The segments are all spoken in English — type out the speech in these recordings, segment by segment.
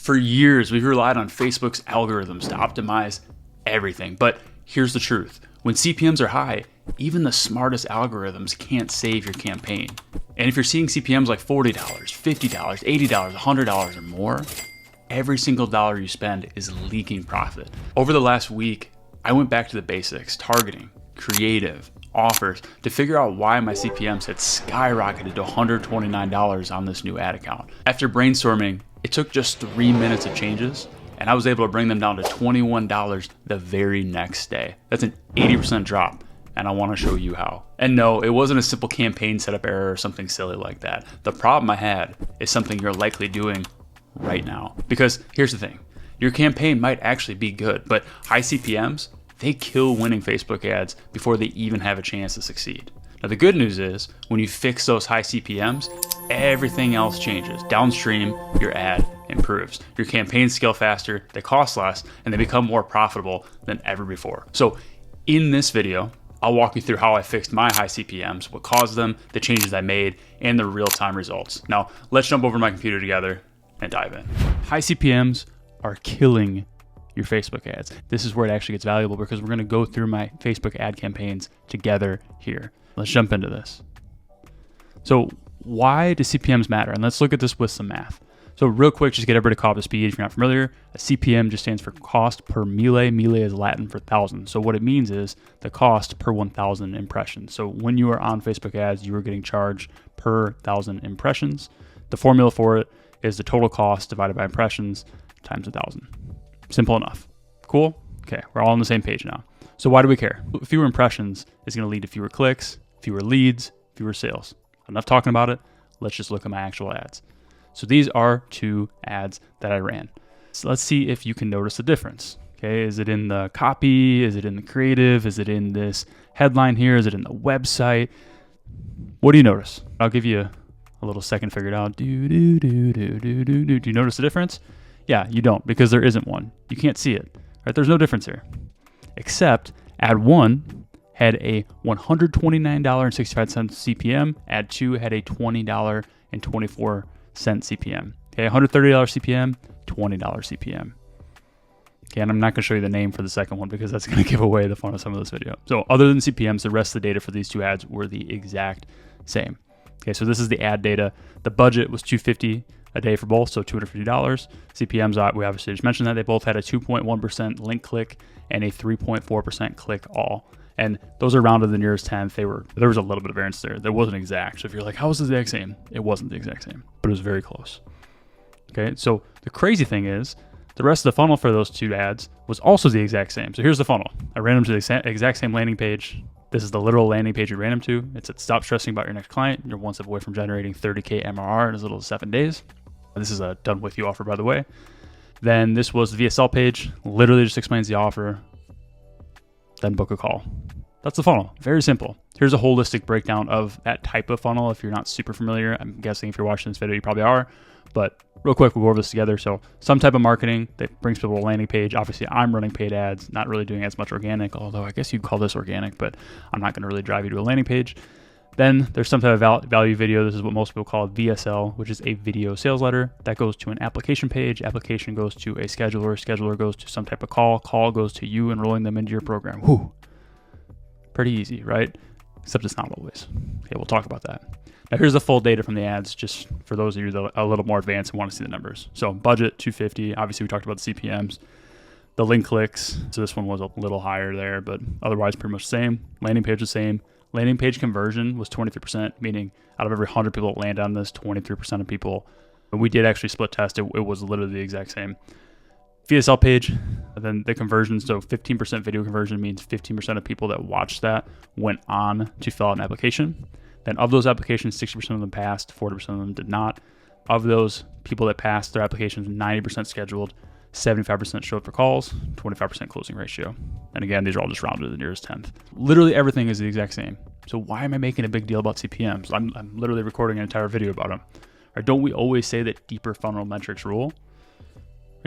For years, we've relied on Facebook's algorithms to optimize everything. But here's the truth. When CPMs are high, even the smartest algorithms can't save your campaign. And if you're seeing CPMs like $40, $50, $80, $100 or more, every single dollar you spend is leaking profit. Over the last week, I went back to the basics, targeting, creative, offers, to figure out why my CPMs had skyrocketed to $129 on this new ad account. After brainstorming, it took just 3 minutes of changes, and I was able to bring them down to $21 the very next day. That's an 80% drop, and I want to show you how. And no, it wasn't a simple campaign setup error or something silly like that. The problem I had is something you're likely doing right now. Because here's the thing, your campaign might actually be good, but high CPMs, they kill winning Facebook ads before they even have a chance to succeed. Now the good news is, when you fix those high CPMs, everything else changes. Downstream, your ad improves. Your campaigns scale faster, they cost less, and they become more profitable than ever before. So in this video, I'll walk you through how I fixed my high CPMs, what caused them, the changes I made, and the real-time results. Now, let's jump over to my computer together and dive in. High CPMs are killing your Facebook ads. This is where it actually gets valuable because we're gonna go through my Facebook ad campaigns together here. Let's jump into this. So why do CPMs matter? And let's look at this with some math. So real quick, just get everybody caught up to speed. If you're not familiar, a CPM just stands for cost per mille. Mille is Latin for thousand. So what it means is the cost per 1,000 impressions. So when you are on Facebook ads, you are getting charged per 1,000 impressions. The formula for it is the total cost divided by impressions times 1,000. Simple enough. Cool? Okay, we're all on the same page now. So why do we care? Fewer impressions is going to lead to fewer clicks, fewer leads, fewer sales. Enough talking about it. Let's just look at my actual ads. So these are 2 ads that I ran. So let's see if you can notice the difference. Okay, is it in the copy? Is it in the creative? Is it in this headline here? Is it in the website? What do you notice? I'll give you a little second to figure it out. Do you notice the difference? Yeah, you don't, because there isn't one. You can't see it, right? There's no difference here. Except ad 1 had a $129.65 CPM. Ad 2 had a $20.24 CPM. Okay, $130 CPM, $20 CPM. Okay, and I'm not going to show you the name for the second one because that's going to give away the fun of some of this video. So other than CPMs, the rest of the data for these 2 ads were the exact same. Okay, so this is the ad data. The budget was $250 a day for both, so $250. CPMs, we obviously just mentioned that. They both had a 2.1% link click and a 3.4% click all. And those are rounded to the nearest tenth. There was a little bit of variance there. That wasn't exact. So if you're like, how was it the exact same? It wasn't the exact same, but it was very close. Okay, so the crazy thing is, the rest of the funnel for those 2 ads was also the exact same. So here's the funnel. I ran them to the exact same landing page. This is the literal landing page we ran them to. It said, stop stressing about your next client. You're one step away from generating 30K MRR in as little as 7 days. This is a done with you offer, by the way. Then this was the VSL page, literally just explains the offer, then book a call. That's the funnel, very simple. Here's a holistic breakdown of that type of funnel. If you're not super familiar, I'm guessing if you're watching this video, you probably are, but real quick, we'll go over this together. So some type of marketing that brings people to a landing page. Obviously I'm running paid ads, not really doing as much organic, although I guess you'd call this organic, but I'm not gonna really drive you to a landing page. Then there's some type of value video. This is what most people call VSL, which is a video sales letter. That goes to an application page. Application goes to a scheduler. Scheduler goes to some type of call. Call goes to you enrolling them into your program. Whew. Pretty easy, right? Except it's not always. Okay, we'll talk about that. Now here's the full data from the ads, just for those of you that are a little more advanced and want to see the numbers. So budget, $250. Obviously we talked about the CPMs. The link clicks, so this one was a little higher there, but otherwise pretty much the same. Landing page the same. Landing page conversion was 23%, meaning out of every 100 people that land on this, 23% of people. But we did actually split test. It was literally the exact same. VSL page, then the conversion. So 15% video conversion means 15% of people that watched that went on to fill out an application. Then of those applications, 60% of them passed, 40% of them did not. Of those people that passed their applications, 90% scheduled, 75% showed for calls, 25% closing ratio. And again, these are all just rounded to the nearest tenth. Literally everything is the exact same. So why am I making a big deal about CPMs? I'm literally recording an entire video about them. Or don't we always say that deeper funnel metrics rule?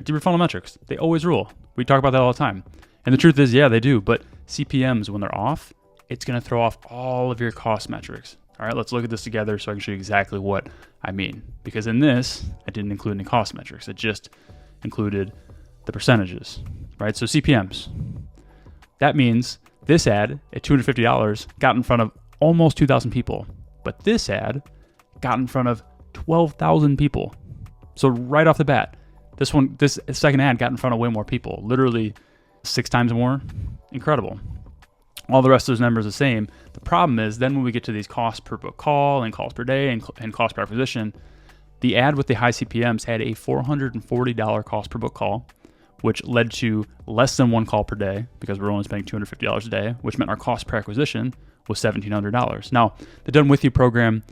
Deeper funnel metrics, they always rule. We talk about that all the time. And the truth is, yeah, they do. But CPMs, when they're off, it's going to throw off all of your cost metrics. All right, let's look at this together so I can show you exactly what I mean. Because in this, I didn't include any cost metrics. It just included the percentages, right? So CPMs. That means this ad at $250 got in front of almost 2,000 people, but this ad got in front of 12,000 people. So right off the bat, this second ad got in front of way more people, literally 6 times more. Incredible. All the rest of those numbers are the same. The problem is then when we get to these costs per book call and calls per day and cost per acquisition, the ad with the high CPMs had a $440 cost per book call, which led to less than 1 call per day because we're only spending $250 a day, which meant our cost per acquisition was $1,700. Now, the Done With You program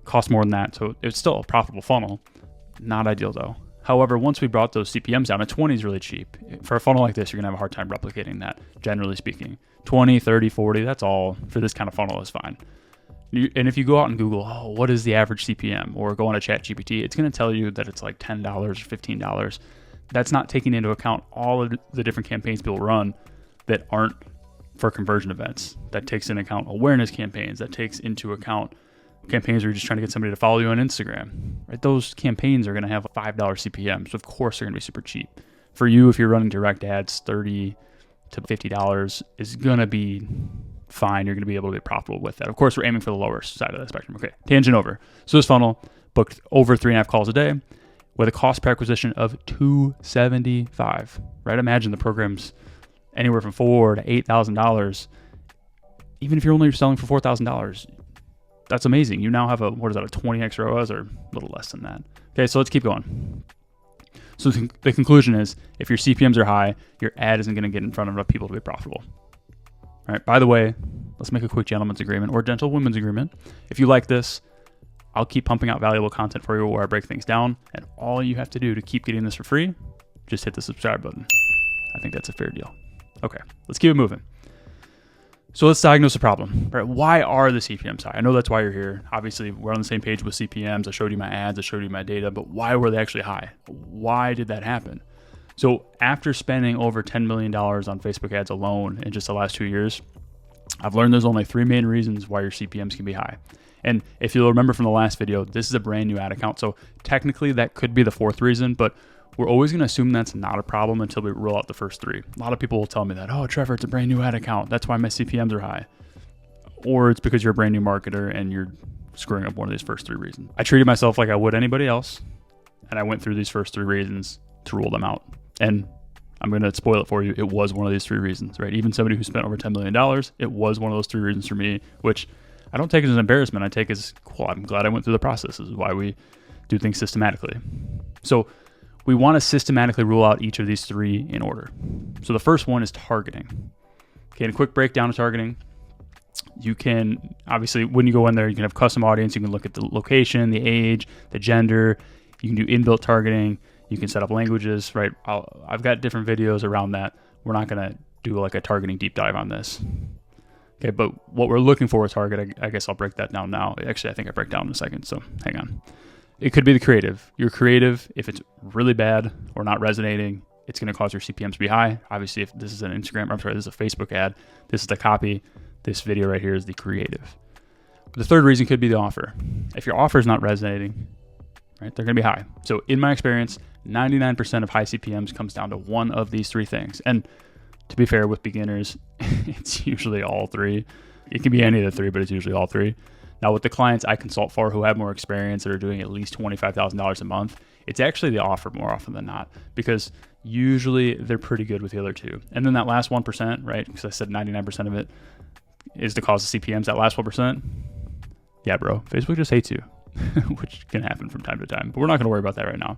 costs more than that, so it's still a profitable funnel. Not ideal though. However, once we brought those CPMs down, a 20 is really cheap. For a funnel like this, you're gonna have a hard time replicating that, generally speaking. 20, 30, 40, that's all for this kind of funnel is fine. And if you go out and Google, what is the average CPM? Or go on a ChatGPT, it's gonna tell you that it's like $10 or $15. That's not taking into account all of the different campaigns people run that aren't for conversion events. That takes into account awareness campaigns. That takes into account campaigns where you're just trying to get somebody to follow you on Instagram, right? Those campaigns are going to have $5 CPM. So of course they're going to be super cheap. For you, if you're running direct ads, $30 to $50 is going to be fine. You're going to be able to be profitable with that. Of course, we're aiming for the lower side of that spectrum. Okay, tangent over. So this funnel booked over 3.5 calls a day with a cost per acquisition of $275, right? Imagine the program's anywhere from $4,000 to $8,000. Even if you're only selling for $4,000, that's amazing. You now have a 20x ROAS or a little less than that. Okay, so let's keep going. So the conclusion is if your CPMs are high, your ad isn't going to get in front of enough people to be profitable. All right, by the way, let's make a quick gentleman's agreement or gentlewoman's agreement. If you like this, I'll keep pumping out valuable content for you where I break things down, and all you have to do to keep getting this for free, just hit the subscribe button. I think that's a fair deal. Okay, let's keep it moving. So let's diagnose the problem, right? Why are the CPMs high? I know that's why you're here. Obviously, we're on the same page with CPMs. I showed you my ads, I showed you my data, but why were they actually high? Why did that happen? So after spending over $10 million on Facebook ads alone in just the last 2 years, I've learned there's only 3 main reasons why your CPMs can be high. And if you'll remember from the last video, this is a brand new ad account. So technically that could be the 4th reason, but we're always going to assume that's not a problem until we roll out the first 3. A lot of people will tell me that, oh, Trevor, it's a brand new ad account. That's why my CPMs are high. Or it's because you're a brand new marketer and you're screwing up one of these first 3 reasons. I treated myself like I would anybody else, and I went through these first 3 reasons to rule them out. And I'm going to spoil it for you. It was one of these 3 reasons, right? Even somebody who spent over $10 million, it was one of those 3 reasons for me, which I don't take as an embarrassment. I take as, cool, I'm glad I went through the process. This is why we do things systematically. So we want to systematically rule out each of these 3 in order. So the first one is targeting. Okay, and a quick breakdown of targeting. You can, obviously, when you go in there, you can have custom audience. You can look at the location, the age, the gender. You can do inbuilt targeting. You can set up languages, right? I've got different videos around that. We're not going to do like a targeting deep dive on this. Okay, but what we're looking for with target, I guess I'll break that down now. Actually, I think I break down in a second, so hang on. It could be the creative. Your creative, if it's really bad or not resonating, it's going to cause your CPMs to be high. Obviously, if this is this is a Facebook ad, this is the copy. This video right here is the creative. The third reason could be the offer. If your offer is not resonating, right, they're going to be high. So in my experience, 99% of high CPMs comes down to one of these 3 things. And to be fair with beginners, it's usually all 3. It can be any of the 3, but it's usually all 3. Now with the clients I consult for who have more experience that are doing at least $25,000 a month, it's actually the offer more often than not, because usually they're pretty good with the other 2. And then that last 1%, right? Because I said 99% of it is the cause of CPMs. That last 1%, yeah, bro, Facebook just hates you, which can happen from time to time, but we're not going to worry about that right now.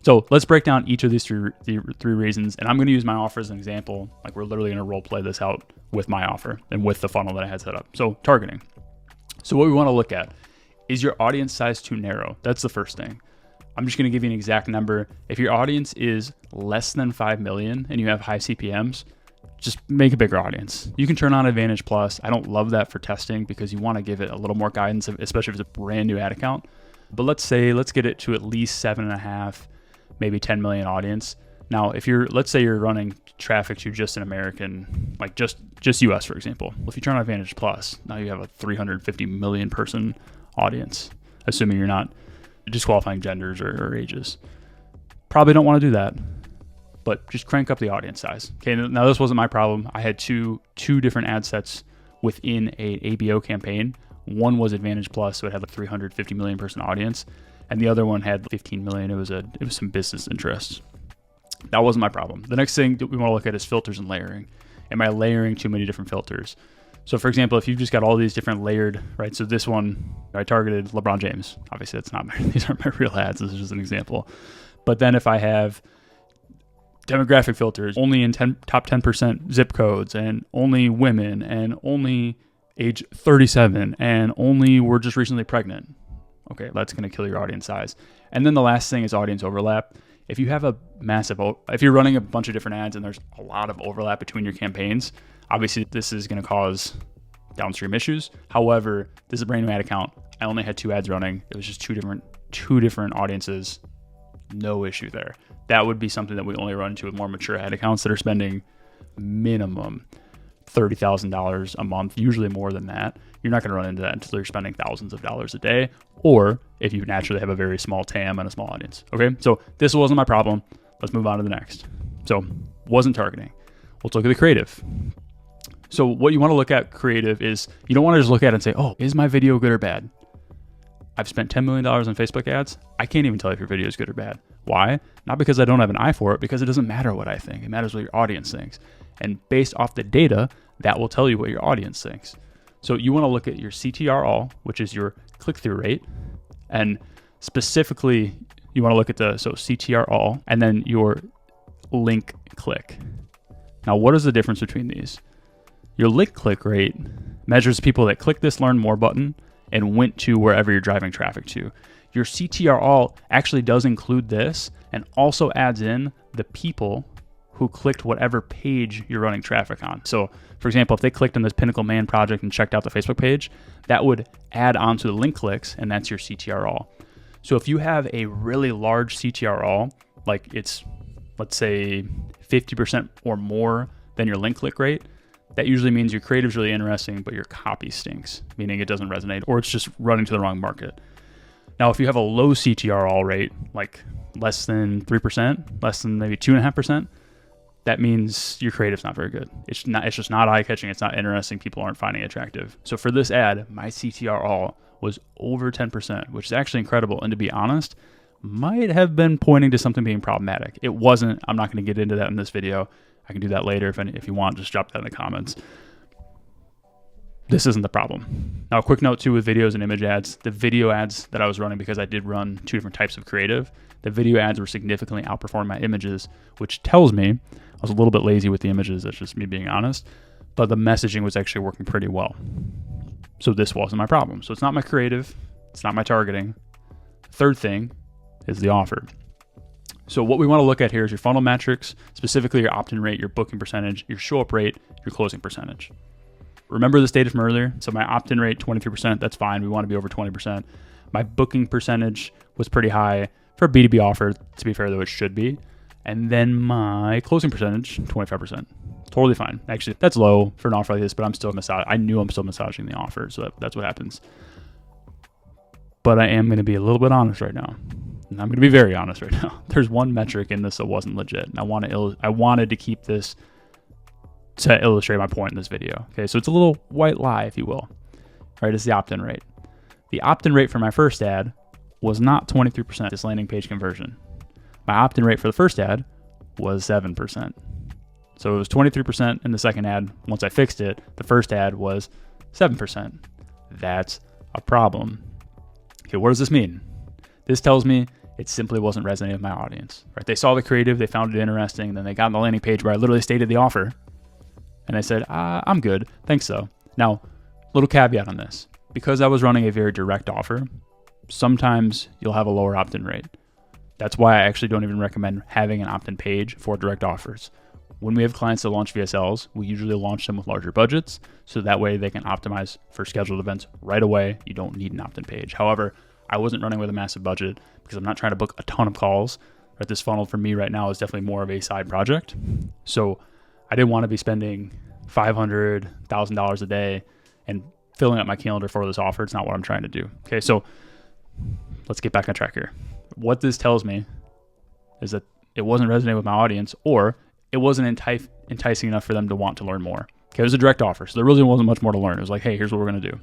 So let's break down each of these 3 reasons, and I'm going to use my offer as an example. Like we're literally going to role play this out with my offer and with the funnel that I had set up. So targeting. So what we want to look at is your audience size too narrow. That's the first thing. I'm just going to give you an exact number. If your audience is less than 5 million and you have high CPMs, just make a bigger audience. You can turn on Advantage Plus. I don't love that for testing because you want to give it a little more guidance, especially if it's a brand new ad account. But let's get it to at least 7.5, maybe 10 million audience. Now, if let's say you're running traffic to just an American, like just US, for example. Well, if you turn on Advantage Plus, now you have a 350 million person audience, assuming you're not disqualifying genders or ages. Probably don't want to do that, but just crank up the audience size. Okay, now this wasn't my problem. I had two different ad sets within a ABO campaign. One was Advantage Plus, so it had like 350 million person audience, and the other one had 15 million. It was some business interests. That wasn't my problem. The next thing that we want to look at is filters and layering. Am I layering too many different filters? So for example, if you've just got all these different layered, right? So this one, I targeted LeBron James. Obviously that's not these aren't my real ads. This is just an example. But then if I have demographic filters, only in top 10% zip codes, and only women, and only age 37, and only we're just recently pregnant. Okay, that's going to kill your audience size. And then the last thing is audience overlap. If you have if you're running a bunch of different ads and there's a lot of overlap between your campaigns, obviously this is going to cause downstream issues. However, this is a brand new ad account. I only had 2 ads running. It was just two different audiences. No issue there. That would be something that we only run into with more mature ad accounts that are spending minimum $30,000 a month, usually more than that. You're not going to run into that until you're spending thousands of dollars a day, or if you naturally have a very small TAM and a small audience. Okay, so this wasn't my problem. Let's move on to the next. So wasn't targeting. Let's look at the creative. So what you want to look at creative is, you don't want to just look at it and say, oh, is my video good or bad? I've spent $10 million on Facebook ads. I can't even tell if your video is good or bad. Why? Not because I don't have an eye for it, because it doesn't matter what I think. It matters what your audience thinks. And based off the data, that will tell you what your audience thinks. So you want to look at your CTR all, which is your click-through rate. And specifically, you want to look at CTR all, and then your link click. Now, what is the difference between these? Your link click rate measures people that click this learn more button and went to wherever you're driving traffic to. Your CTR all actually does include this and also adds in the people who clicked whatever page you're running traffic on. So for example, if they clicked on this Pinnacle Man project and checked out the Facebook page, that would add on to the link clicks, and that's your CTR all. So if you have a really large CTR all, like it's, let's say 50% or more than your link click rate, that usually means your creative's really interesting, but your copy stinks, meaning it doesn't resonate, or it's just running to the wrong market. Now, if you have a low CTR all rate, like less than 3%, less than maybe 2.5%, that means your creative's not very good. It's just not eye-catching. It's not interesting. People aren't finding it attractive. So for this ad, my CTR all was over 10%, which is actually incredible. And to be honest, might have been pointing to something being problematic. It wasn't. I'm not going to get into that in this video. I can do that later if you want. Just drop that in the comments. This isn't the problem. Now, a quick note too with videos and image ads. The video ads that I was running, because I did run 2 different types of creative, the video ads were significantly outperforming my images, which tells me I was a little bit lazy with the images. That's just me being honest. But the messaging was actually working pretty well. So this wasn't my problem. So it's not my creative. It's not my targeting. Third thing is the offer. So what we want to look at here is your funnel metrics, specifically your opt-in rate, your booking percentage, your show-up rate, your closing percentage. Remember this data from earlier? So my opt-in rate, 23%, that's fine. We want to be over 20%. My booking percentage was pretty high for a B2B offer, to be fair, though it should be. And then my closing percentage, 25%. Totally fine. Actually, that's low for an offer like this, but I'm still massaging the offer, so that's what happens. But I am going to be a little bit honest right now. And I'm going to be very honest right now. There's one metric in this that wasn't legit. And I wanted to keep this to illustrate my point in this video. Okay, so it's a little white lie, if you will. All right, it's the opt-in rate. The opt-in rate for my first ad was not 23%, this landing page conversion. My opt-in rate for the first ad was 7%. So it was 23% in the second ad. Once I fixed it, the first ad was 7%. That's a problem. Okay, what does this mean? This tells me it simply wasn't resonating with my audience. Right? They saw the creative, they found it interesting, and then they got on the landing page where I literally stated the offer, and they said, I'm good, thanks though. Now, little caveat on this. Because I was running a very direct offer, sometimes you'll have a lower opt-in rate. That's why I actually don't even recommend having an opt-in page for direct offers. When we have clients that launch VSLs, we usually launch them with larger budgets, so that way they can optimize for scheduled events right away. You don't need an opt-in page. However, I wasn't running with a massive budget because I'm not trying to book a ton of calls. Right? This funnel for me right now is definitely more of a side project. So I didn't want to be spending $500, $1,000 a day and filling up my calendar for this offer. It's not what I'm trying to do. Okay, so let's get back on track here. What this tells me is that it wasn't resonating with my audience, or it wasn't enticing enough for them to want to learn more. Okay, it was a direct offer, so there really wasn't much more to learn. It was like, hey, here's what we're going to do.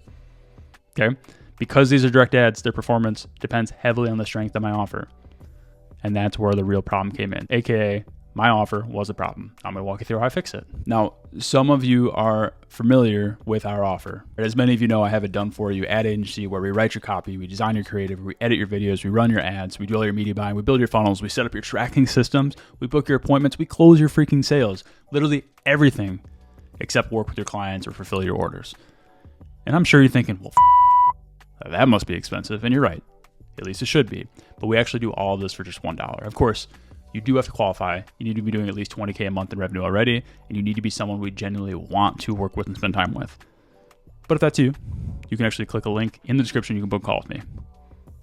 Okay, because these are direct ads, their performance depends heavily on the strength of my offer. And that's where the real problem came in, aka my offer was a problem. I'm going to walk you through how I fix it. Now, some of you are familiar with our offer. As many of you know, I have a done for you ad agency where we write your copy, we design your creative, we edit your videos, we run your ads, we do all your media buying, we build your funnels, we set up your tracking systems, we book your appointments, we close your freaking sales. Literally everything except work with your clients or fulfill your orders. And I'm sure you're thinking, well, that must be expensive. And you're right. At least it should be. But we actually do all of this for just $1. Of course, you do have to qualify. You need to be doing at least $20K a month in revenue already, and you need to be someone we genuinely want to work with and spend time with. But if that's you, you can actually click a link in the description. You can book a call with me.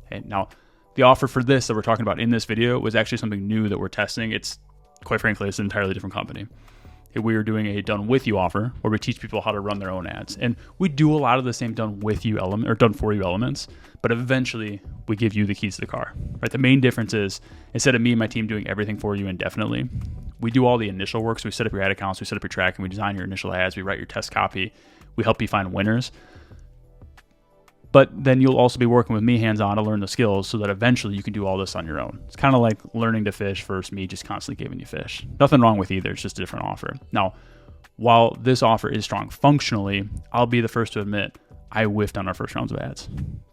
Okay, now, the offer for this that we're talking about in this video was actually something new that we're testing. It's, quite frankly, it's an entirely different company. We are doing a done with you offer where we teach people how to run their own ads. And we do a lot of the same done with you element or done for you elements, but eventually we give you the keys to the car, right? The main difference is instead of me and my team doing everything for you indefinitely, we do all the initial work. So we set up your ad accounts, we set up your tracking, we design your initial ads, we write your test copy, we help you find winners. But then you'll also be working with me hands-on to learn the skills so that eventually you can do all this on your own. It's kind of like learning to fish versus me just constantly giving you fish. Nothing wrong with either. It's just a different offer. Now, while this offer is strong functionally, I'll be the first to admit I whiffed on our first rounds of ads.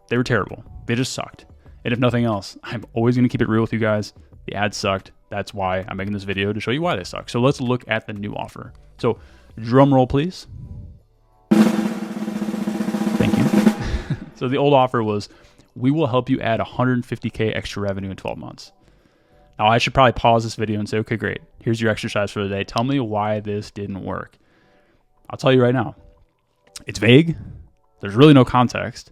They were terrible. They just sucked. And if nothing else, I'm always going to keep it real with you guys. The ads sucked. That's why I'm making this video, to show you why they suck. So let's look at the new offer. So drum roll, please. Thank you. So the old offer was, we will help you add 150K extra revenue in 12 months. Now I should probably pause this video and say, okay, great. Here's your exercise for the day. Tell me why this didn't work. I'll tell you right now. It's vague. There's really no context.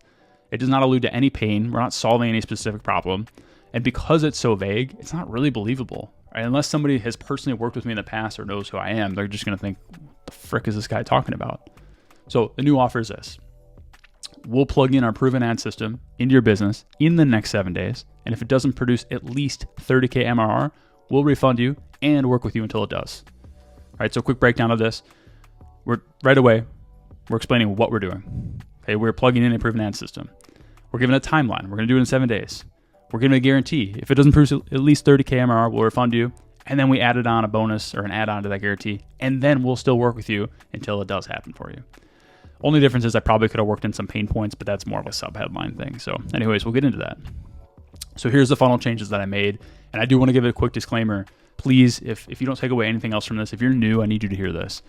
It does not allude to any pain. We're not solving any specific problem. And because it's so vague, it's not really believable. Right? Unless somebody has personally worked with me in the past or knows who I am, they're just going to think, what the frick is this guy talking about? So the new offer is this. We'll plug in our proven ad system into your business in the next 7 days. And if it doesn't produce at least 30K MRR, we'll refund you and work with you until it does. All right, so quick breakdown of this. Right away, we're explaining what we're doing. Okay, we're plugging in a proven ad system. We're giving a timeline. We're going to do it in 7 days. We're giving a guarantee. If it doesn't produce at least 30K MRR, we'll refund you. And then we added on a bonus or an add-on to that guarantee. And then we'll still work with you until it does happen for you. Only difference is I probably could have worked in some pain points, but that's more of a sub-headline thing. So anyways, we'll get into that. So here's the funnel changes that I made. And I do want to give it a quick disclaimer. Please, if you don't take away anything else from this, if you're new, I need you to hear this.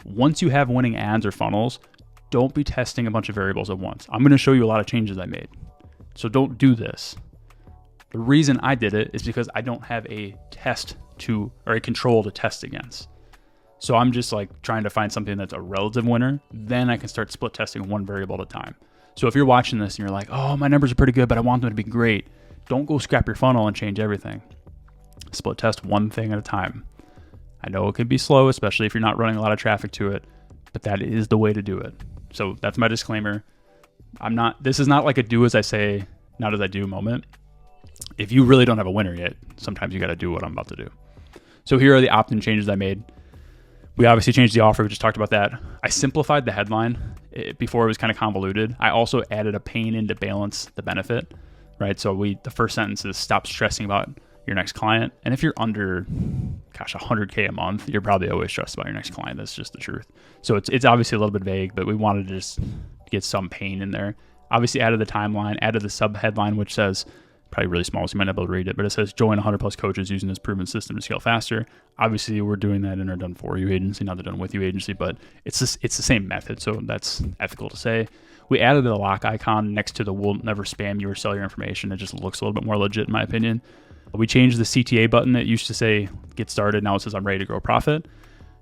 Once you have winning ads or funnels, don't be testing a bunch of variables at once. I'm going to show you a lot of changes I made. So don't do this. The reason I did it is because I don't have a a control to test against. So I'm just like trying to find something that's a relative winner. Then I can start split testing one variable at a time. So if you're watching this and you're like, oh, my numbers are pretty good, but I want them to be great. Don't go scrap your funnel and change everything. Split test one thing at a time. I know it could be slow, especially if you're not running a lot of traffic to it, but that is the way to do it. So that's my disclaimer. This is not like a do as I say, not as I do moment. If you really don't have a winner yet, sometimes you got to do what I'm about to do. So here are the opt-in changes I made. We obviously changed the offer. We just talked about that. I simplified the headline. Before it was kind of convoluted. I also added a pain in to balance the benefit, right? So the first sentence is stop stressing about your next client. And if you're under, 100K a month, you're probably always stressed about your next client. That's just the truth. So it's obviously a little bit vague, but we wanted to just get some pain in there. Obviously added the timeline, added the sub headline, which says, probably really small, so you might not be able to read it, but it says join 100 plus coaches using this proven system to scale faster. Obviously, we're doing that in our done for you agency, not the done with you agency, but it's the same method, so that's ethical to say. We added the lock icon next to the we'll never spam you or sell your information. It just looks a little bit more legit in my opinion. We changed the CTA button. It used to say get started. Now it says I'm ready to grow profit.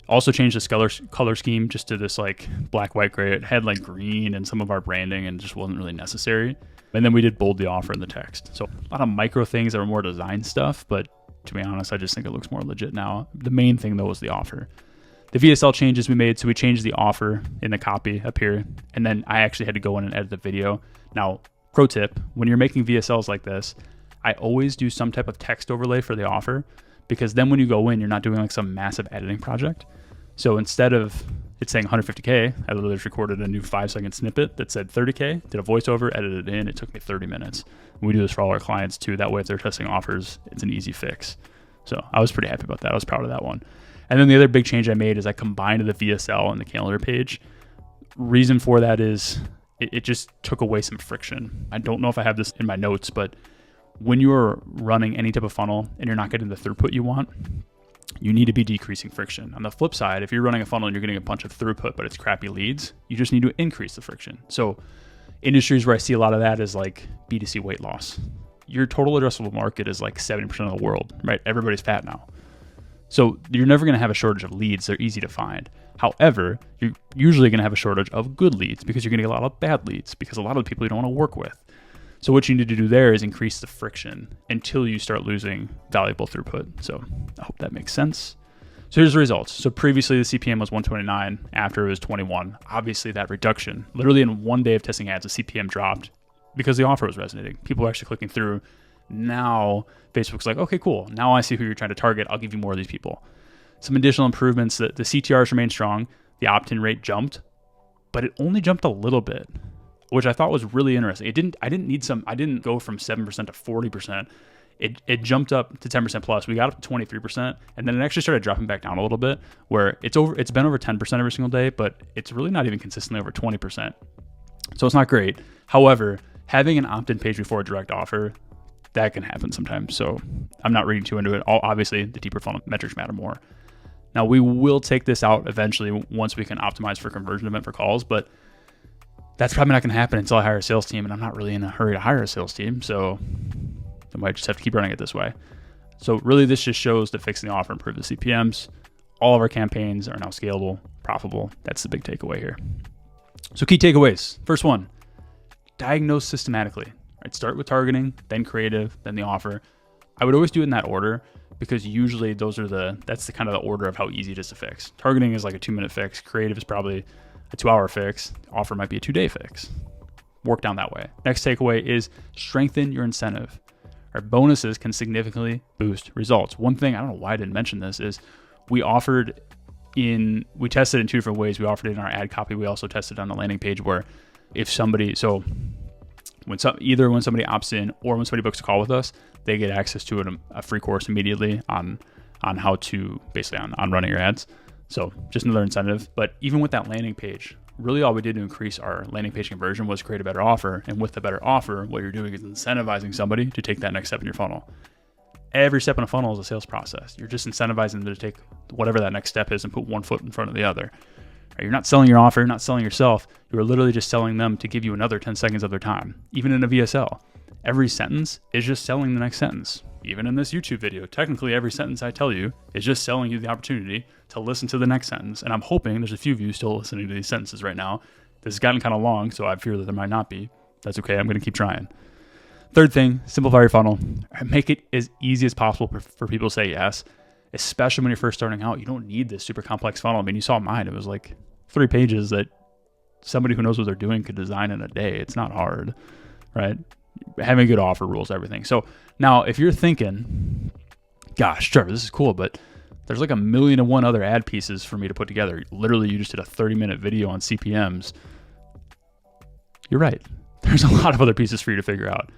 Also changed the color scheme just to this like black, white, gray. It had like green and some of our branding and just wasn't really necessary. And then we did bold the offer in the text. So a lot of micro things that were more design stuff, but to be honest, I just think it looks more legit now. The main thing though was the offer. The VSL changes we made, so we changed the offer in the copy up here, and then I actually had to go in and edit the video. Now, pro tip, when you're making VSLs like this, I always do some type of text overlay for the offer because then when you go in, you're not doing like some massive editing project. So instead of it saying 150K, I literally just recorded a new 5-second snippet that said 30K, did a voiceover, edited it in. It took me 30 minutes. We do this for all our clients too. That way, if they're testing offers, it's an easy fix. So I was pretty happy about that. I was proud of that one. And then the other big change I made is I combined the VSL and the calendar page. Reason for that is it just took away some friction. I don't know if I have this in my notes, but when you're running any type of funnel and you're not getting the throughput you want, you need to be decreasing friction. On the flip side, if you're running a funnel and you're getting a bunch of throughput, but it's crappy leads, you just need to increase the friction. So industries where I see a lot of that is like B2C weight loss. Your total addressable market is like 70% of the world, right? Everybody's fat now. So you're never going to have a shortage of leads. They're easy to find. However, you're usually going to have a shortage of good leads because you're going to get a lot of bad leads because a lot of the people you don't want to work with. So what you need to do there is increase the friction until you start losing valuable throughput. So I hope that makes sense. So here's the results. So previously the CPM was 129, after it was 21. Obviously that reduction, literally in one day of testing ads, the CPM dropped because the offer was resonating. People were actually clicking through. Now Facebook's like, okay, cool. Now I see who you're trying to target. I'll give you more of these people. Some additional improvements, that the CTRs remain strong. The opt-in rate jumped, but it only jumped a little bit, which I thought was really interesting. I didn't go from 7% to 40%. It jumped up to 10% plus. We got up to 23%, and then it actually started dropping back down a little bit, where it's been over 10% every single day, but it's really not even consistently over 20%. So it's not great. However, having an opt-in page before a direct offer, that can happen sometimes. So I'm not reading too into it. Obviously, the deeper funnel metrics matter more. Now, we will take this out eventually once we can optimize for conversion event for calls, but that's probably not going to happen until I hire a sales team, and I'm not really in a hurry to hire a sales team, so I might just have to keep running it this way. So really, this just shows that fixing the offer improved the CPMs. All of our campaigns are now scalable, profitable. That's the big takeaway here. So key takeaways. First one, diagnose systematically. Right? Start with targeting, then creative, then the offer. I would always do it in that order because usually that's the kind of the order of how easy it is to fix. Targeting is like a 2-minute fix. Creative is probably a 2-hour fix. Offer might be a 2-day fix. Work down that way. Next takeaway is strengthen your incentive. Our bonuses can significantly boost results. One thing, I don't know why I didn't mention this, is we tested in 2 different ways. We offered it in our ad copy. We also tested on the landing page where when somebody opts in or when somebody books a call with us, they get access to a free course immediately on how to basically on running your ads. So just another incentive. But even with that landing page, really all we did to increase our landing page conversion was create a better offer. And with the better offer, what you're doing is incentivizing somebody to take that next step in your funnel. Every step in a funnel is a sales process. You're just incentivizing them to take whatever that next step is and put one foot in front of the other. You're not selling your offer, you're not selling yourself. You're literally just selling them to give you another 10 seconds of their time. Even in a VSL, every sentence is just selling the next sentence. Even in this YouTube video, technically every sentence I tell you is just selling you the opportunity to listen to the next sentence. And I'm hoping there's a few of you still listening to these sentences right now. This has gotten kind of long, so I fear that there might not be. That's okay, I'm gonna keep trying. Third thing, simplify your funnel. Make it as easy as possible for people to say yes, especially when you're first starting out. You don't need this super complex funnel. I mean, you saw mine. It was like 3 pages that somebody who knows what they're doing could design in a day. It's not hard, right? Having a good offer rules everything. So now if you're thinking, gosh, Trevor, this is cool, but there's like 1,000,001 other ad pieces for me to put together. Literally, you just did a 30-minute video on CPMs. You're right. There's a lot of other pieces for you to figure out.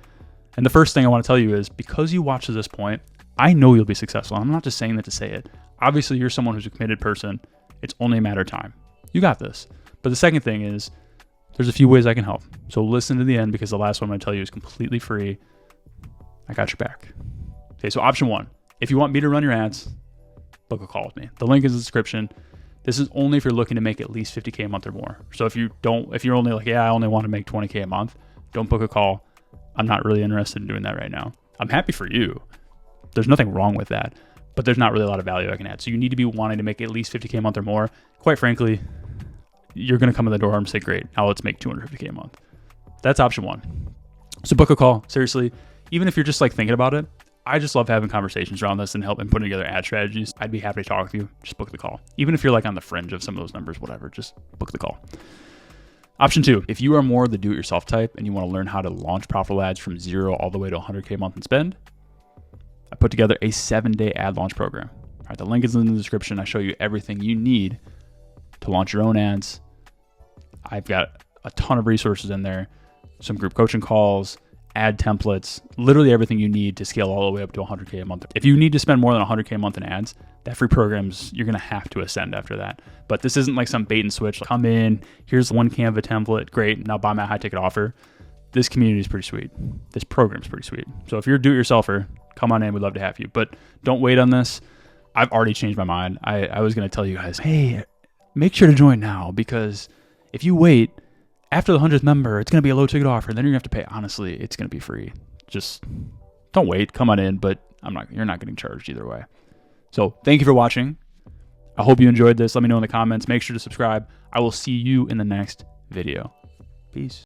And the first thing I want to tell you is, because you watch to this point, I know you'll be successful. I'm not just saying that to say it. Obviously, you're someone who's a committed person. It's only a matter of time. You got this. But the second thing is, there's a few ways I can help. So listen to the end, because the last one I'm going to tell you is completely free. I got your back. Okay, so option 1, if you want me to run your ads, book a call with me. The link is in the description. This is only if you're looking to make at least 50K a month or more. So if you're only like, I only want to make 20K a month, don't book a call. I'm not really interested in doing that right now. I'm happy for you. There's nothing wrong with that, but there's not really a lot of value I can add. So you need to be wanting to make at least 50K a month or more. Quite frankly, you're going to come in the door and say, great, now let's make 250K a month. That's option 1. So book a call. Seriously, even if you're just like thinking about it, I just love having conversations around this and helping putting together ad strategies. I'd be happy to talk with you. Just book the call. Even if you're like on the fringe of some of those numbers, whatever, just book the call. Option 2, if you are more the do-it-yourself type and you want to learn how to launch profitable ads from 0 all the way to 100K a month in spend, I put together a 7-day ad launch program. All right, the link is in the description. I show you everything you need to launch your own ads. I've got a ton of resources in there, some group coaching calls, ad templates, literally everything you need to scale all the way up to 100K a month. If you need to spend more than 100K a month in ads, that free program's, you're going to have to ascend after that. But this isn't like some bait and switch. Like, come in, here's one Canva template, great, now buy my high ticket offer. This community is pretty sweet. This program's pretty sweet. So if you're a do-it-yourselfer, come on in. We'd love to have you. But don't wait on this. I've already changed my mind. I was going to tell you guys, hey, make sure to join now, because if you wait, after the 100th member, it's going to be a low ticket offer. Then you're going to have to pay. Honestly, it's going to be free. Just don't wait. Come on in, but you're not getting charged either way. So thank you for watching. I hope you enjoyed this. Let me know in the comments. Make sure to subscribe. I will see you in the next video. Peace.